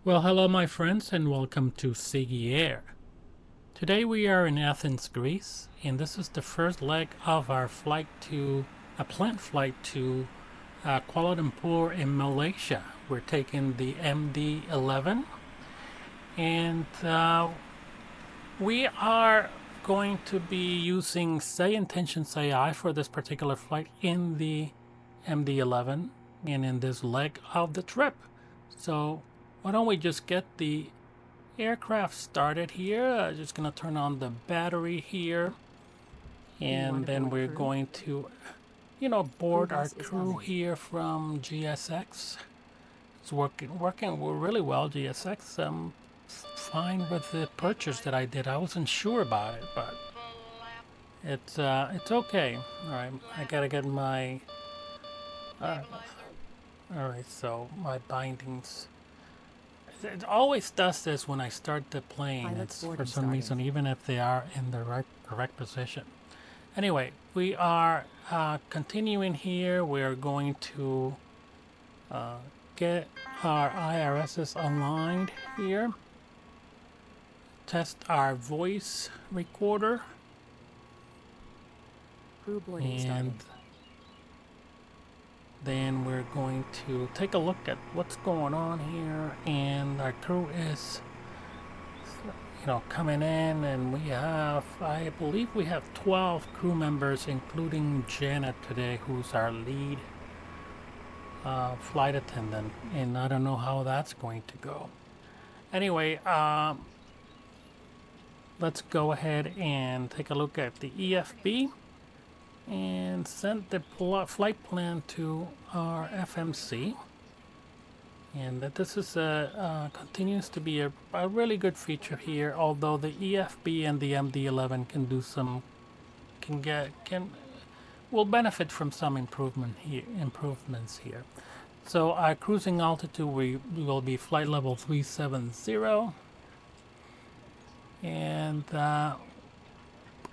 Well, hello, my friends, and welcome to Sayintentions.ai Air. Today we are in Athens, Greece, and this is the first leg of our flight to a planned flight to Kuala Lumpur in Malaysia. We're taking the MD-11, and we are going to be using Sayintentions.ai for this particular flight in the MD-11 and in this leg of the trip. So why don't we just get the aircraft started here. Just gonna turn on the battery here, and then we're going to, board our crew here from GSX. It's working really well. GSX. I'm fine with the purchase that I did. I wasn't sure about it, but it's okay. All right, I gotta get my. Uh, all right, so my bindings. It always does this when I start the plane. It's for some reason, even if they are in the correct position. Anyway, we are continuing here. We're going to get our IRSs aligned here. Test our voice recorder. And then we're going to take a look at what's going on here. And our crew is coming in, and we have, I believe we have 12 crew members, including Janet today, who's our lead flight attendant, and I don't know how that's going to go. Anyway, let's go ahead and take a look at the EFB and send the flight plan to our FMC. And that this is continues to be a really good feature here, although the EFB and the MD-11 can do some, will benefit from some improvements here. So our cruising altitude, we will be flight level 370, and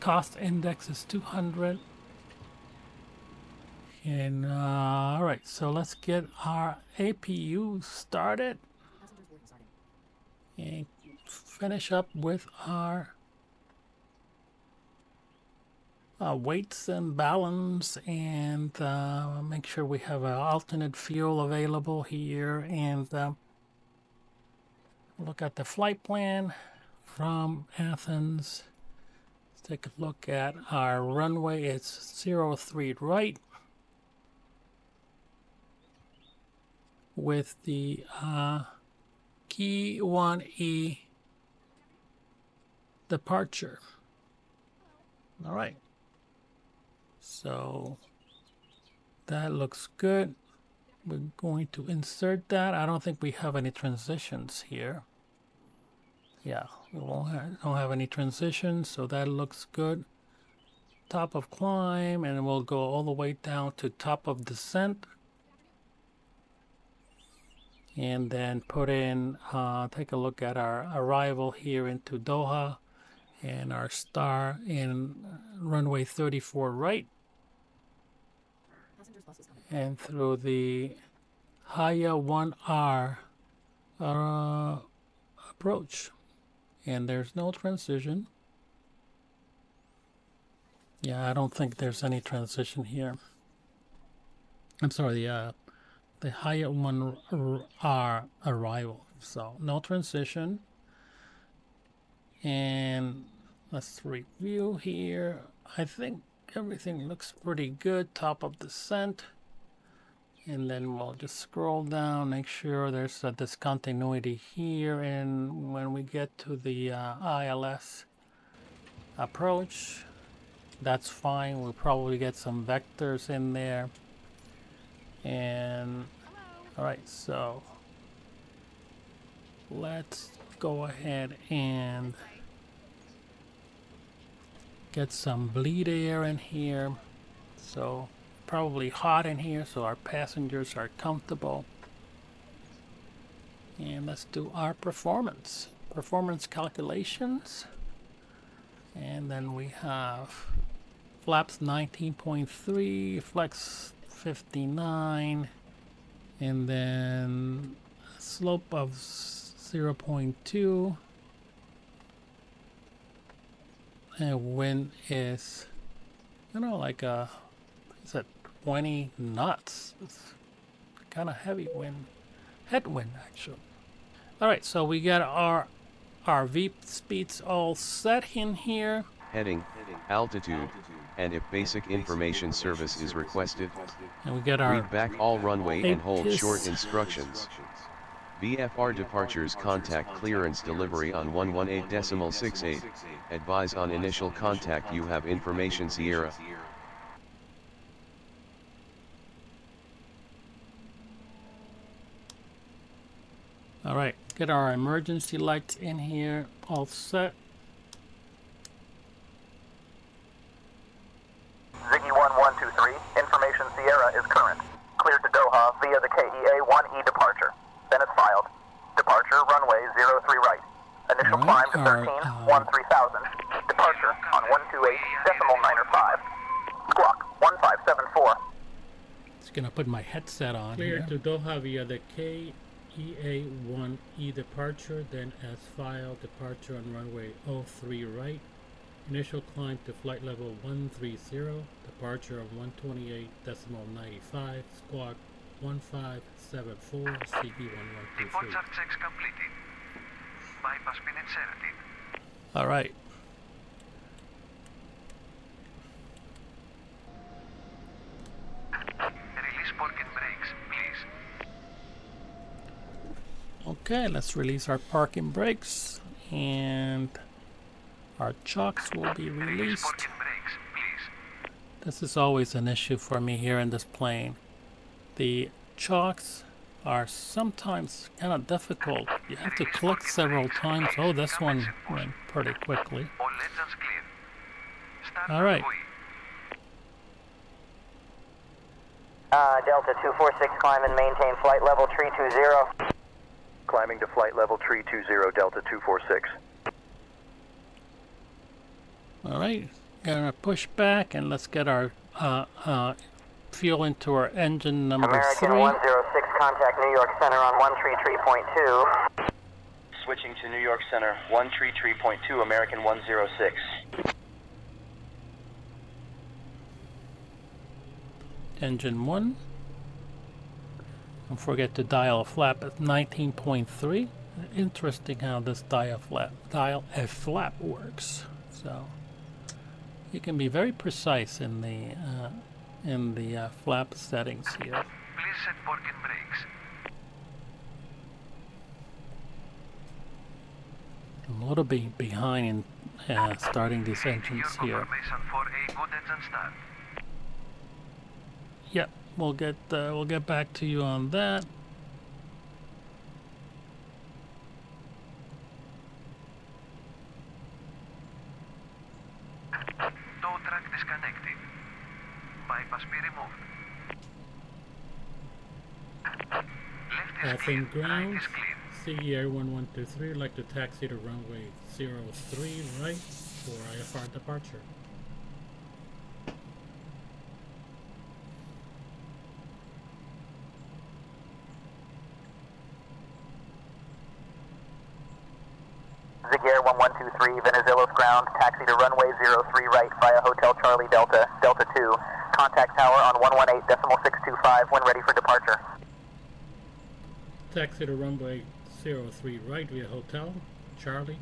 cost index is 200. And all right, so let's get our APU started and finish up with our weights and balance, and make sure we have an alternate fuel available here, and look at the flight plan from Athens. Let's take a look at our runway. It's 03 right, with the Key 1E departure. All right, so that looks good. We're going to insert that. I don't think we have any transitions here. Yeah, we don't have any transitions, so that looks good. Top of climb, and we'll go all the way down to top of descent. And then put in, take a look at our arrival here into Doha and our star in runway 34 right. And through the Haya 1R approach. And there's no transition. Yeah, I don't think there's any transition here. I'm sorry, the Haya 1R arrival. So no transition. And let's review here. I think everything looks pretty good. Top of descent. And then we'll just scroll down, make sure there's a discontinuity here. And when we get to the ILS approach, that's fine. We'll probably get some vectors in there. And all right, so let's go ahead and get some bleed air in here. So probably hot in here, so our passengers are comfortable. And let's do our performance calculations. And then we have flaps 19.3, flex 59, and then slope of 0.2. And wind is, you know, like it's at 20 knots. It's kind of heavy wind, headwind actually. All right, so we got our RV speeds all set in here. Heading, altitude, and if basic information service is requested. And we get our Read back all runway and hold short ATIS. instructions. VFR departures contact clearance delivery on 118.68. Advise on initial contact you have information Sierra. All right, get our emergency lights in here, all set. Ziggy 1123, information Sierra is current. Cleared to Doha via the KEA-1E departure. Then it's filed. Departure runway 03 right. Initial All right, climb to 13,000. Departure on 128.905. Squawk 1574. Just gonna put my headset on. Cleared to Doha via the KEA-1E departure, then as filed, departure on runway 03 right. Initial climb to flight level 130, departure of 128.95, squawk 1574, CB1123. Departure checks completed. Bypass been inserted. All right. Release parking brakes, please. Okay, let's release our parking brakes, and our chocks will be Release released. parking brakes, please. This is always an issue for me here in this plane. The chocks are sometimes kind of difficult. You have to click several times. Oh, this one went pretty quickly. All engines clear. Start All right. runway. Delta 246, climb and maintain flight level 320. Climbing to flight level 320, Delta 246. All right, gonna push back and let's get our fuel into our engine number American 3. 106, contact New York Center on 133.2. Switching to New York Center, 133.2, American 106. Engine 1. Don't forget to dial a flap at 19.3. Interesting how this dial a flap works. So you can be very precise in the flap settings here. Please set parking brakes. I'm a little bit behind in starting these Your engines here. confirmation for a good engine start. Yep, we'll get back to you on that. Tow truck disconnected. Bypass be removed. Left is Athens clear, right ground. is clear. CE Air 1123, like to taxi to runway 03 right for IFR departure. Ziggy Air 1123, Venizelos ground, taxi to runway 03 right via Hotel Charlie Delta, Delta 2. Contact tower on 118.625 when ready for departure. Taxi to runway 03 right via Hotel Charlie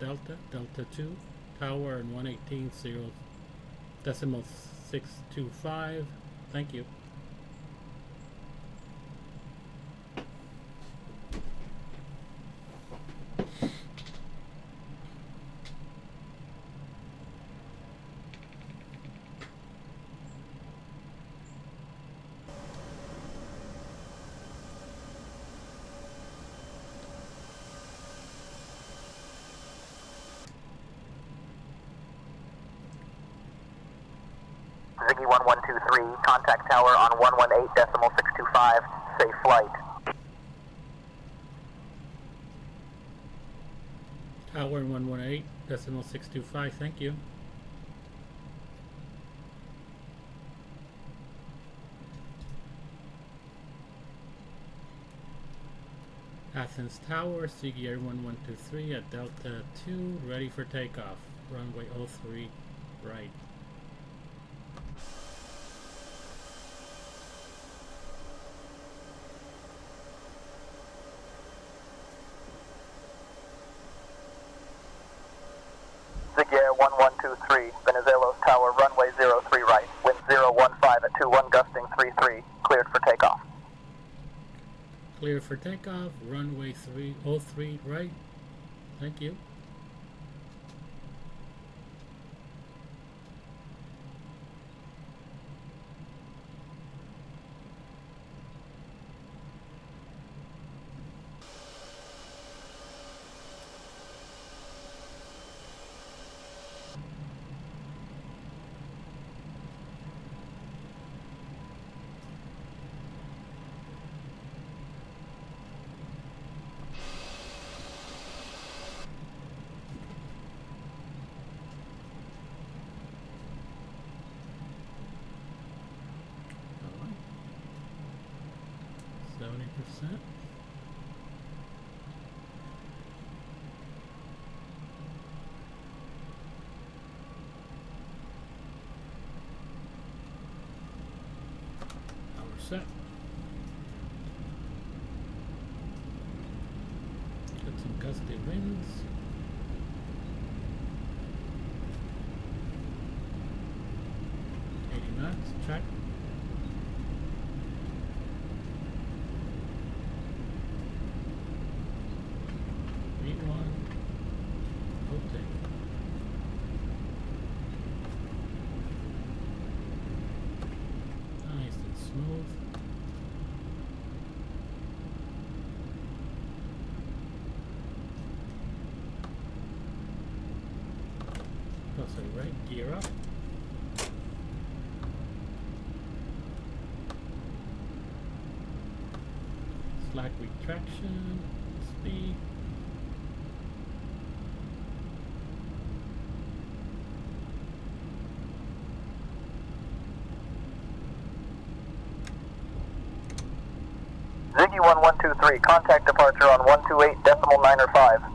Delta, Delta 2, tower and 118.625. Thank you. Ziggy 1123, contact tower on 118.625, safe flight. Tower 118.625. Thank you. Athens Tower, Ziggy Air 1123 at Delta 2, ready for takeoff. Runway 03 right. Ziggy Air 1123, Venizelos Tower, runway 03 right, wind 015 at 21 gusting 33, cleared for takeoff. Clear for takeoff, runway 03 right. Thank you. Alright. 70%. Power set. Got some gusty winds. Knots, check. V1, rotate. Nice and smooth. Plus a right gear up. Slack retraction, speed. Ziggy 1123, contact departure on 128.905.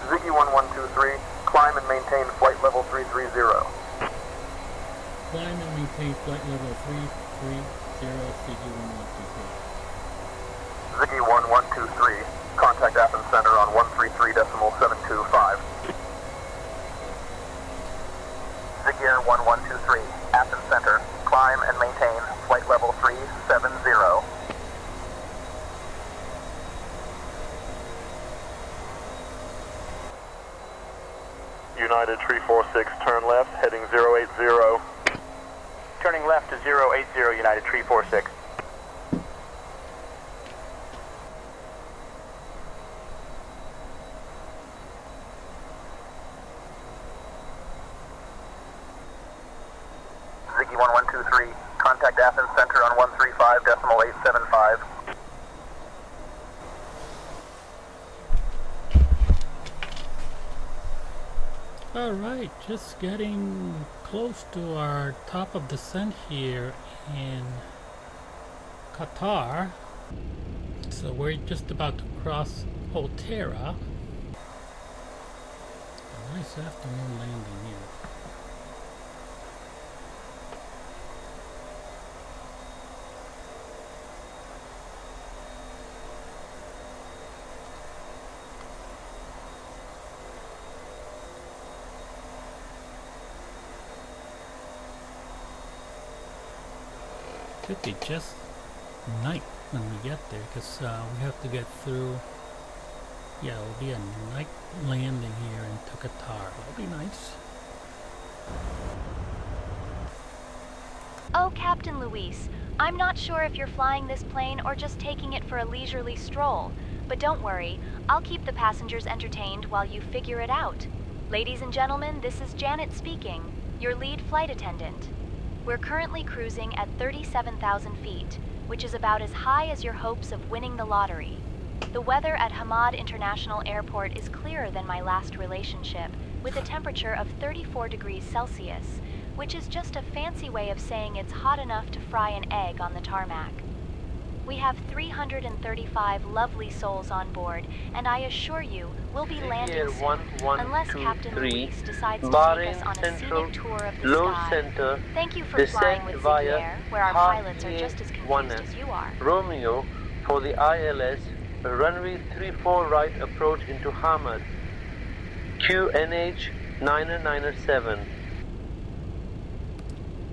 Ziggy 1123, climb and maintain flight level 330. Climb and maintain flight level 330, Ziggy 1123. Ziggy 1123, contact Athens Center on 133.725. Ziggy Air 1123, Athens Center, climb and maintain flight level 370. United 346, turn left, heading 080. Turning left to 080, United 346. Ziggy 1123, contact Athens Center on 135.875. Alright, just getting close to our top of descent here in Qatar. So we're just about to cross Otera. A nice afternoon landing here. Could be just night when we get there, because we have to get through Yeah, it'll be a night landing here in Qatar. That'll be nice. Oh, Captain Luis, I'm not sure if you're flying this plane or just taking it for a leisurely stroll, but don't worry, I'll keep the passengers entertained while you figure it out. Ladies and gentlemen, this is Janet speaking, your lead flight attendant. We're currently cruising at 37,000 feet, which is about as high as your hopes of winning the lottery. The weather at Hamad International Airport is clearer than my last relationship, with a temperature of 34 degrees Celsius, which is just a fancy way of saying it's hot enough to fry an egg on the tarmac. We have 335 lovely souls on board, and I assure you, we'll be landing soon, unless Captain Luis decides to take us on a scenic tour of the sky. Center, Thank you for flying with Ziggy Air, where our pilots are just as confused as you are. Romeo for the ILS, runway 34 right approach into Hamad. QNH 997.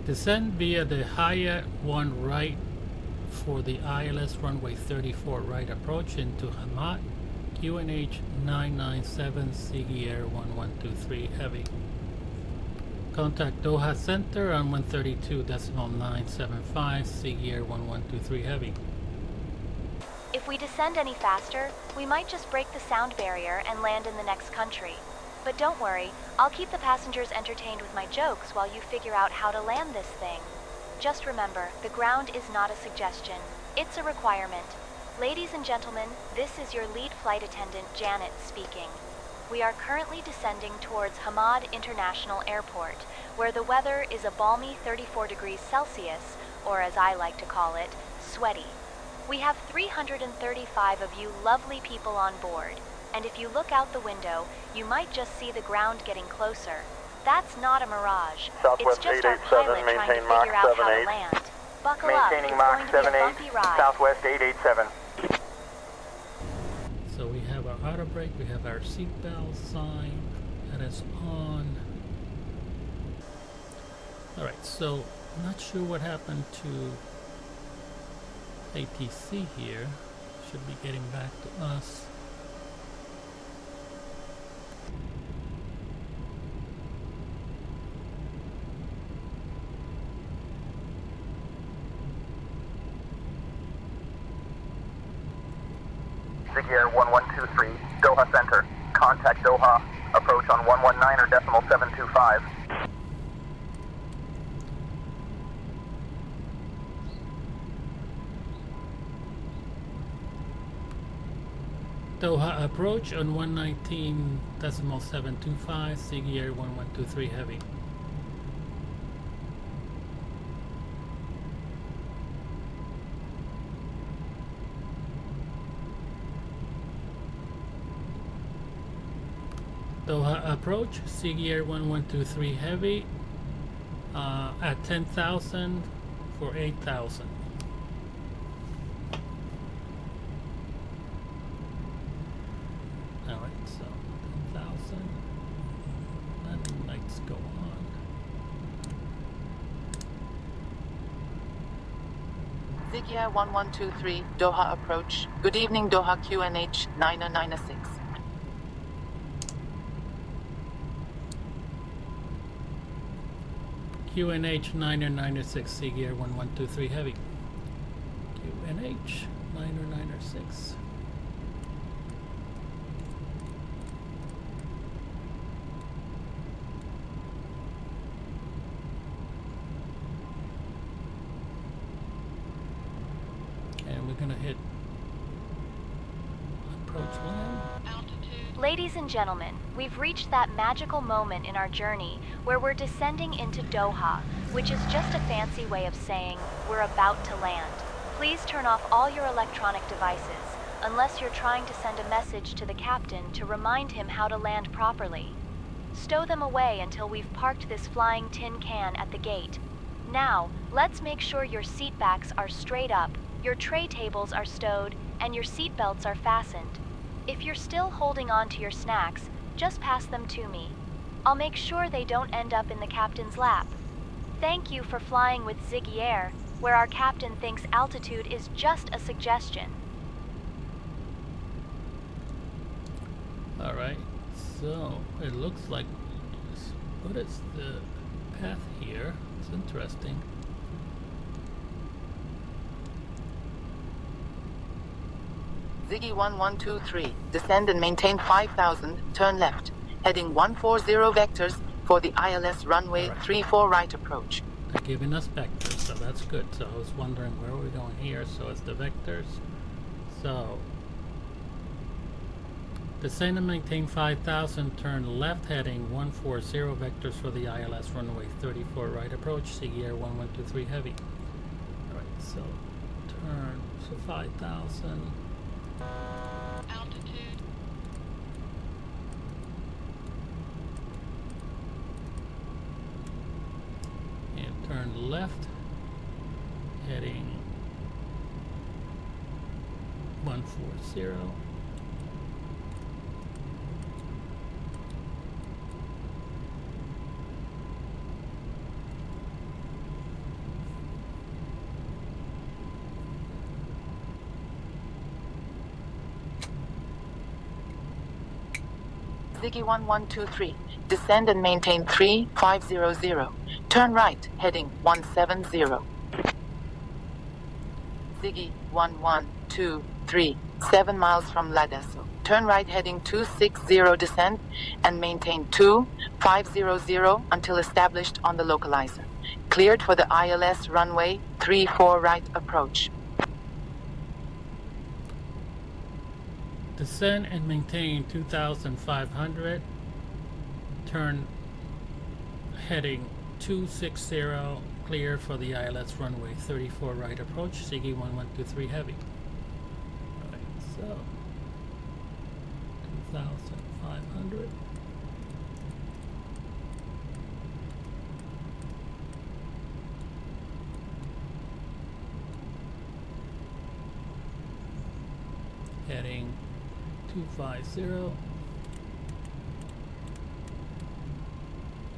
Descend via the Haya 1 right for the ILS runway 34 right approach into Hamad, QNH 997, Ziggy Air 1123 Heavy. Contact Doha Center on 132.975, Ziggy Air 1123 Heavy. If we descend any faster, we might just break the sound barrier and land in the next country. But don't worry, I'll keep the passengers entertained with my jokes while you figure out how to land this thing. Just remember, the ground is not a suggestion. It's a requirement. Ladies and gentlemen, this is your lead flight attendant, Janet, speaking. We are currently descending towards Hamad International Airport, where the weather is a balmy 34 degrees Celsius, or as I like to call it, sweaty. We have 335 of you lovely people on board, and if you look out the window, you might just see the ground getting closer. That's not a mirage. It's just our pilot trying to figure out how to land. Buckle up, it's going to be a bumpy ride. Southwest 887. So we have our auto brake, we have our seatbelt sign that is on. Alright, so I'm not sure what happened to ATC here. Should be getting back to us. Ziggy Air 1123, Doha Center. Contact Doha. Approach on 119 or decimal 725. Doha approach on 119.725, Ziggy Air 1123 Heavy. Doha approach, Ziggy Air 1123 Heavy, at 10,000 for 8,000. Alright, so 10,000. Landing lights go on. Ziggy Air 1123, Doha approach. Good evening, Doha QNH 996. QNH 996, Ziggy Air 1123 Heavy. QNH 996. And we're gonna hit approach land. Ladies and gentlemen, we've reached that magical moment in our journey where we're descending into Doha, which is just a fancy way of saying we're about to land. Please turn off all your electronic devices, unless you're trying to send a message to the captain to remind him how to land properly. Stow them away until we've parked this flying tin can at the gate. Now, let's make sure your seat backs are straight up, your tray tables are stowed, and your seat belts are fastened. If you're still holding on to your snacks, just pass them to me. I'll make sure they don't end up in the captain's lap. Thank you for flying with Ziggy Air, where our captain thinks altitude is just a suggestion. Alright, so it looks like, what is the path here? It's interesting. Ziggy 1123, descend and maintain 5000, turn left, heading 140 vectors for the ILS runway 34 right approach. They're giving us vectors, so that's good. So I was wondering where we're going here. So it's the vectors. So descend and maintain 5000, turn left heading 140 vectors for the ILS runway 34 right approach, Sea Air 1123 Heavy. Alright, so turn to 5000. Altitude. And turn left heading 140. Ziggy 1123, descend and maintain 3500, turn right, heading 170. Ziggy 1123, 7 miles from Ladesso, turn right heading 260, descend and maintain 2500 until established on the localizer. Cleared for the ILS runway 34 right approach. Descend and maintain 2500. Turn heading 260. Clear for the ILS runway 34 right approach. Sea 1123 Heavy. Alright, so 2500. Heading 250.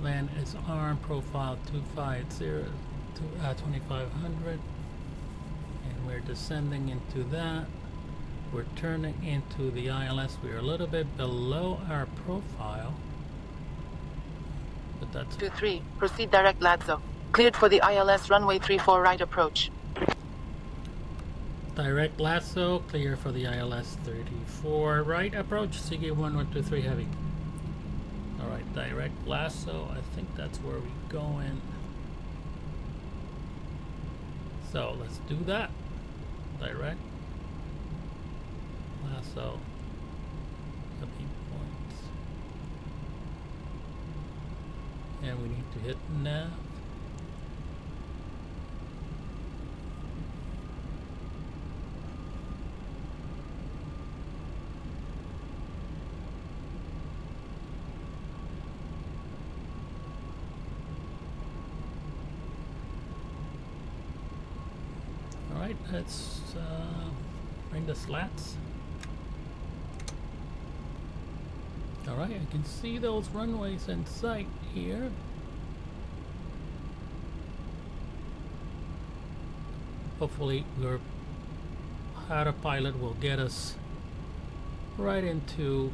Land is arm, profile 250 to 2500, and we're descending into that. We're turning into the ILS. We're a little bit below our profile, but that's 23, proceed direct Lazzo. Cleared for the ILS runway 34 right approach. direct lasso. Clear for the ILS 34 right approach. Sea 1123 Heavy. Alright, direct lasso. I think that's where we're going. So let's do that. Direct lasso. The beam points. And we need to hit nav. Alright, let's bring the slats. Alright, I can see those runways in sight here. Hopefully your autopilot will get us right into...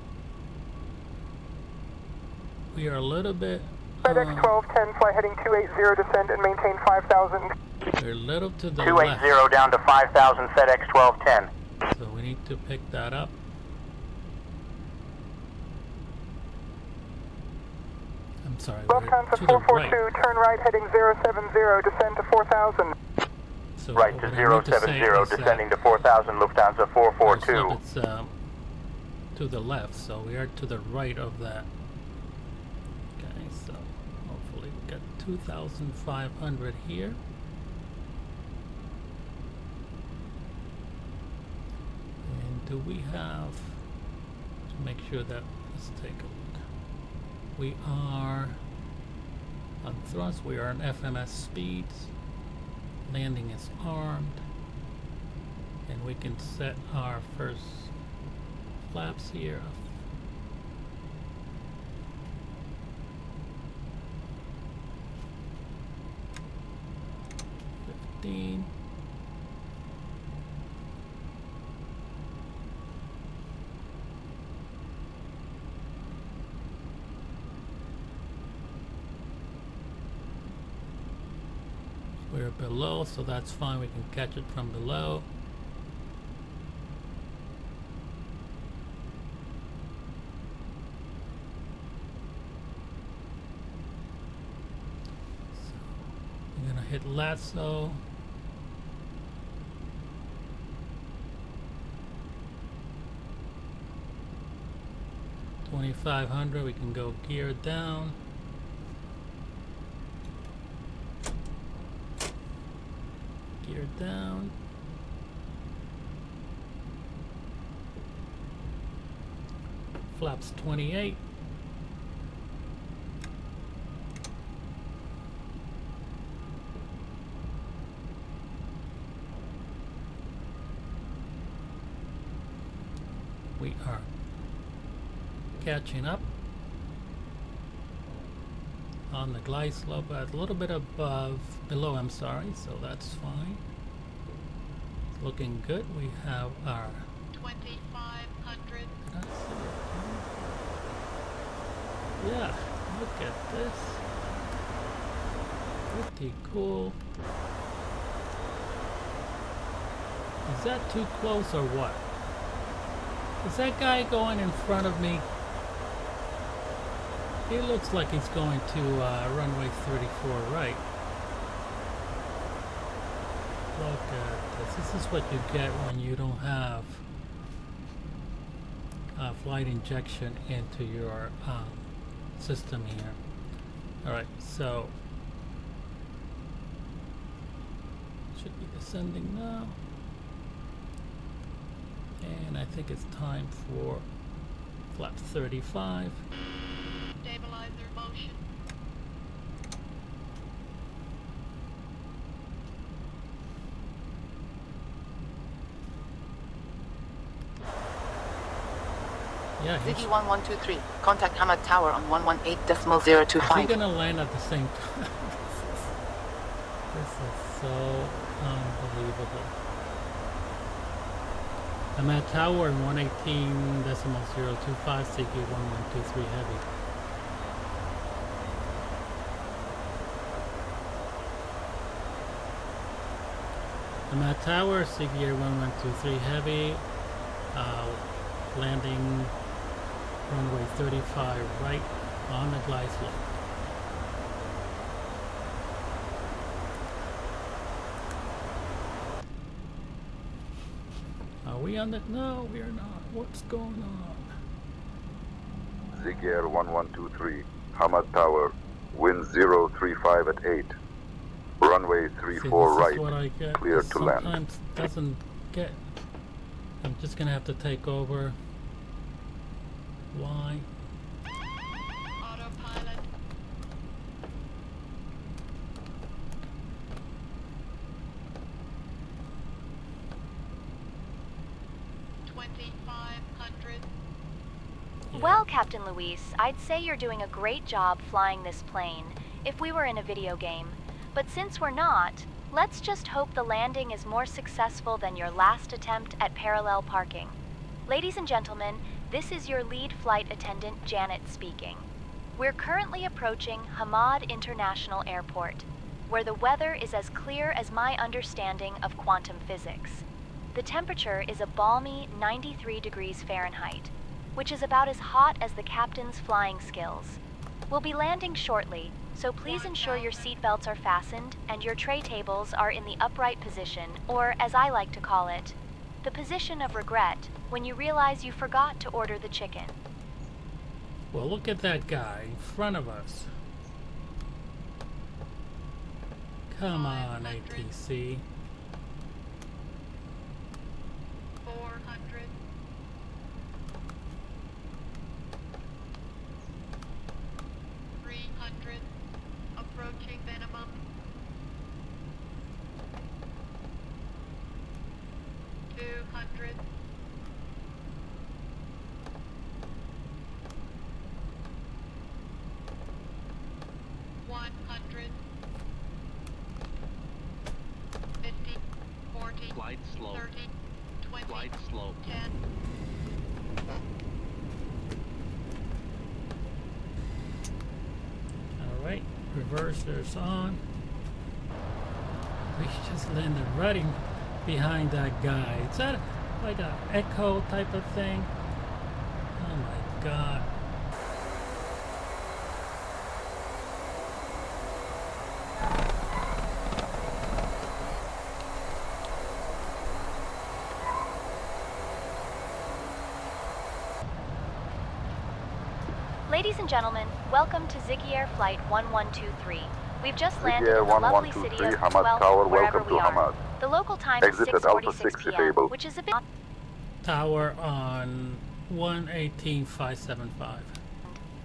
We are a little bit... FedEx 1210, fly heading 280, descend and maintain 5000. We're a little to the 280 left. down to 5000, FedEx 1210. So we need to pick that up. I'm sorry, we're Lufthansa to the right. 442, turn right heading 070, descend to 4000. So Right what to I need to say 070, is that descending to 4000, Lufthansa 442. It's to the left, so we are to the right of that. Okay, so hopefully we get 2,500 here. And do we have to make sure that, let's take a look. We are on thrust, we are on FMS speeds. Landing is armed, and we can set our first flaps here. 15. We're below, so that's fine. We can catch it from below. So we're gonna hit lasso. $2,500. We can go gear down. Gear down. Flaps 28. We are catching up on the glide slope, but a little bit below, I'm sorry, so that's fine. It's looking good. We have our 2,500. Yeah, look at this. Pretty cool. Is that too close or what? Is that guy going in front of me? He looks like he's going to runway 34 right. Look at this. This is what you get when you don't have flight injection into your system here. Alright, so should be descending now. And I think it's time for flap 35. Stabilizer motion. Yeah, Ziggy 1123. Contact Hamad Tower on 118.025. He's gonna land at the same time. This is so unbelievable. I'm at tower 118.025, Ziggy 1123 heavy. I'm at tower, Ziggy 1123 heavy, landing runway 35 right on the glide slope. Are we on the? No, we are not. What's going on? Zig Air 1123, Hamad Tower, wind 035 at 8. Runway 34 right, What I get. clear to land. Sometimes doesn't get. I'm just gonna have to take over. Why? Autopilot. Well, Captain Luis, I'd say you're doing a great job flying this plane if we were in a video game. But since we're not, let's just hope the landing is more successful than your last attempt at parallel parking. Ladies and gentlemen, this is your lead flight attendant, Janet, speaking. We're currently approaching Hamad International Airport, where the weather is as clear as my understanding of quantum physics. The temperature is a balmy 93 degrees Fahrenheit, which is about as hot as the captain's flying skills. We'll be landing shortly, so please ensure your seatbelts are fastened and your tray tables are in the upright position, or as I like to call it, the position of regret when you realize you forgot to order the chicken. Well, look at that guy in front of us. Come on, ATC. 400. 300. Approaching minimum. 200. 100. 50. 40. Glide slope. 30. 20. Glide slope. 10. Alright, reversers on. We just landed right behind that guy. Is that like a echo type of thing? Oh my god. Ladies and gentlemen, welcome to Ziggy Air Flight 1123. We've just landed Air in the lovely city 1123, of Hamad 12, Tower, wherever welcome we to are. Hamad. The local time is Exit at Alpha 6:46 6 if p.m., able. which is a bit... Tower on 118,575.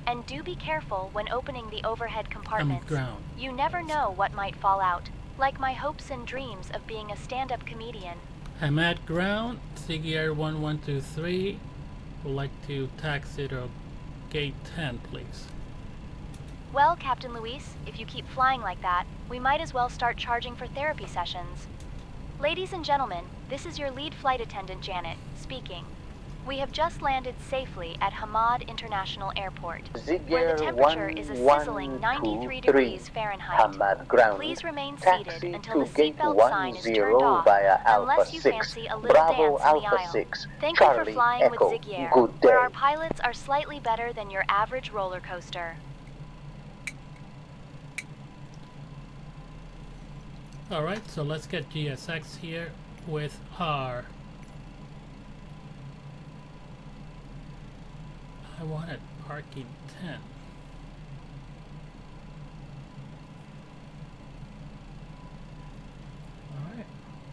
And do be careful when opening the overhead compartments. Ground. You never know what might fall out, like my hopes and dreams of being a stand-up comedian. I'm at ground, Ziggy Air 1123. Would like to taxi to gate 10, please. Well, Captain Luis, if you keep flying like that, we might as well start charging for therapy sessions. Ladies and gentlemen, this is your lead flight attendant, Janet, speaking. We have just landed safely at Hamad International Airport, where the temperature is a sizzling 93 degrees Fahrenheit. Hamad ground. Please remain Taxi seated until the to gate seatbelt sign is 10 turned off, via unless Alpha you 6. fancy a little Bravo dance in the Alpha aisle. 6. Thank you for Charlie flying Echo. with Ziggy Air, Good where day. our pilots are slightly better than your average roller coaster. Alright, so let's get GSX here with R. I wanted parking 10. Alright,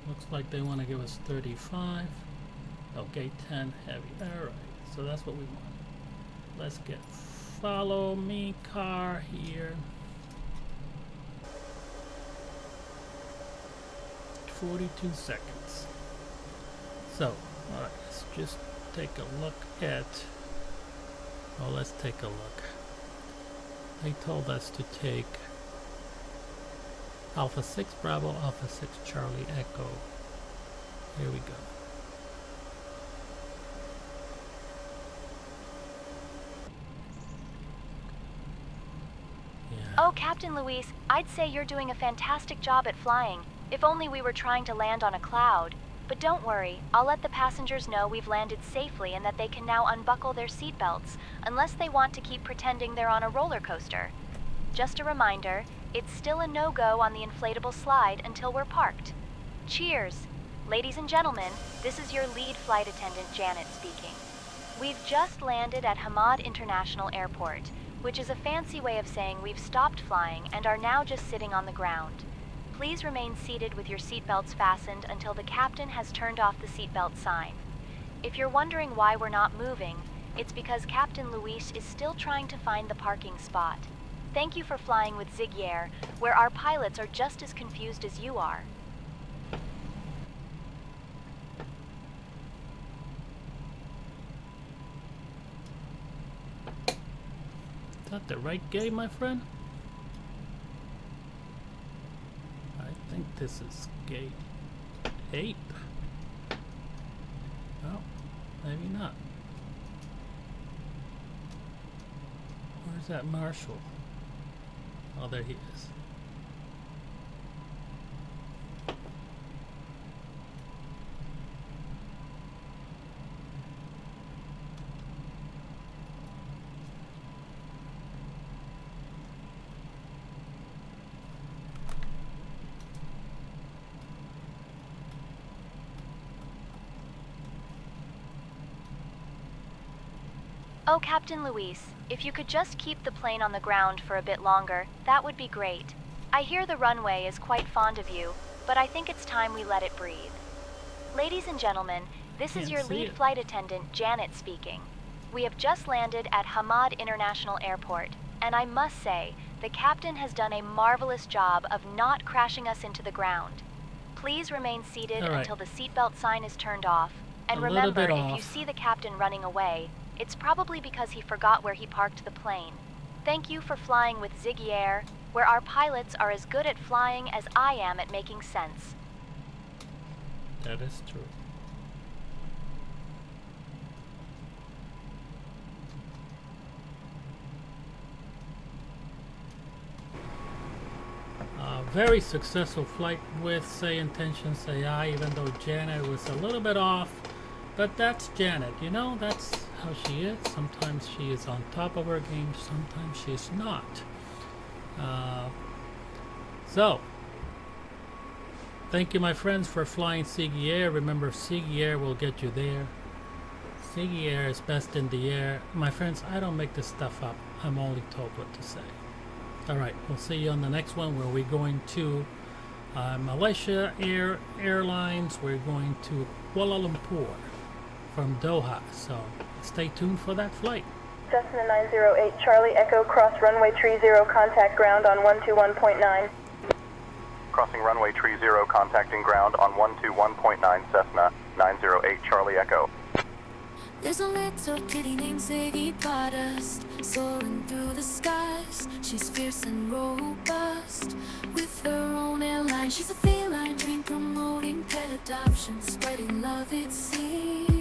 looks like they want to give us 35. Oh, gate 10 heavy. Alright, so that's what we want. Let's get follow me car here. 42 seconds. So, alright, let's just take a look at... Well, let's take a look. They told us to take Alpha 6 Bravo, Alpha 6 Charlie Echo. Here we go. Yeah. Oh, Captain Luis, I'd say you're doing a fantastic job at flying. If only we were trying to land on a cloud. But don't worry, I'll let the passengers know we've landed safely and that they can now unbuckle their seatbelts, unless they want to keep pretending they're on a roller coaster. Just a reminder, it's still a no-go on the inflatable slide until we're parked. Cheers! Ladies and gentlemen, this is your lead flight attendant, Janet, speaking. We've just landed at Hamad International Airport, which is a fancy way of saying we've stopped flying and are now just sitting on the ground. Please remain seated with your seatbelts fastened until the captain has turned off the seatbelt sign. If you're wondering why we're not moving, it's because Captain Luis is still trying to find the parking spot. Thank you for flying with Ziggy Air, where our pilots are just as confused as you are. Is that the right gate, my friend? I think this is gate 8. Oh, maybe not. Where's that marshal? Oh, there he is. Oh, Captain Luis, if you could just keep the plane on the ground for a bit longer, that would be great. I hear the runway is quite fond of you, but I think it's time we let it breathe. Ladies and gentlemen, this is your lead flight attendant, Janet, speaking. We have just landed at Hamad International Airport, and I must say, the captain has done a marvelous job of not crashing us into the ground. Please remain seated until the seatbelt sign is turned off, and remember, if you see the captain running away, it's probably because he forgot where he parked the plane. Thank you for flying with Ziggy Air, where our pilots are as good at flying as I am at making sense. That is true. very successful flight with Sayintentions.ai, even though Janet was a little bit off. But that's Janet, you know, that's how she is. Sometimes she is on top of her game, sometimes she is not. So, thank you, my friends, for flying Sigi Air. Remember, Sigi Air will get you there. Sigi Air is best in the air. My friends, I don't make this stuff up. I'm only told what to say. Alright, we'll see you on the next one where we're going to Malaysia Airlines. We're going to Kuala Lumpur from Doha. So stay tuned for that flight. Cessna 908 Charlie Echo, cross runway 30, contact ground on 121.9. Crossing runway 30, contacting ground on 121.9 Cessna 908 Charlie Echo. There's a little kitty named Ziggy Stardust, soaring through the skies. She's fierce and robust, with her own airline. She's a feline, dream promoting pet adoption, spreading love it seems.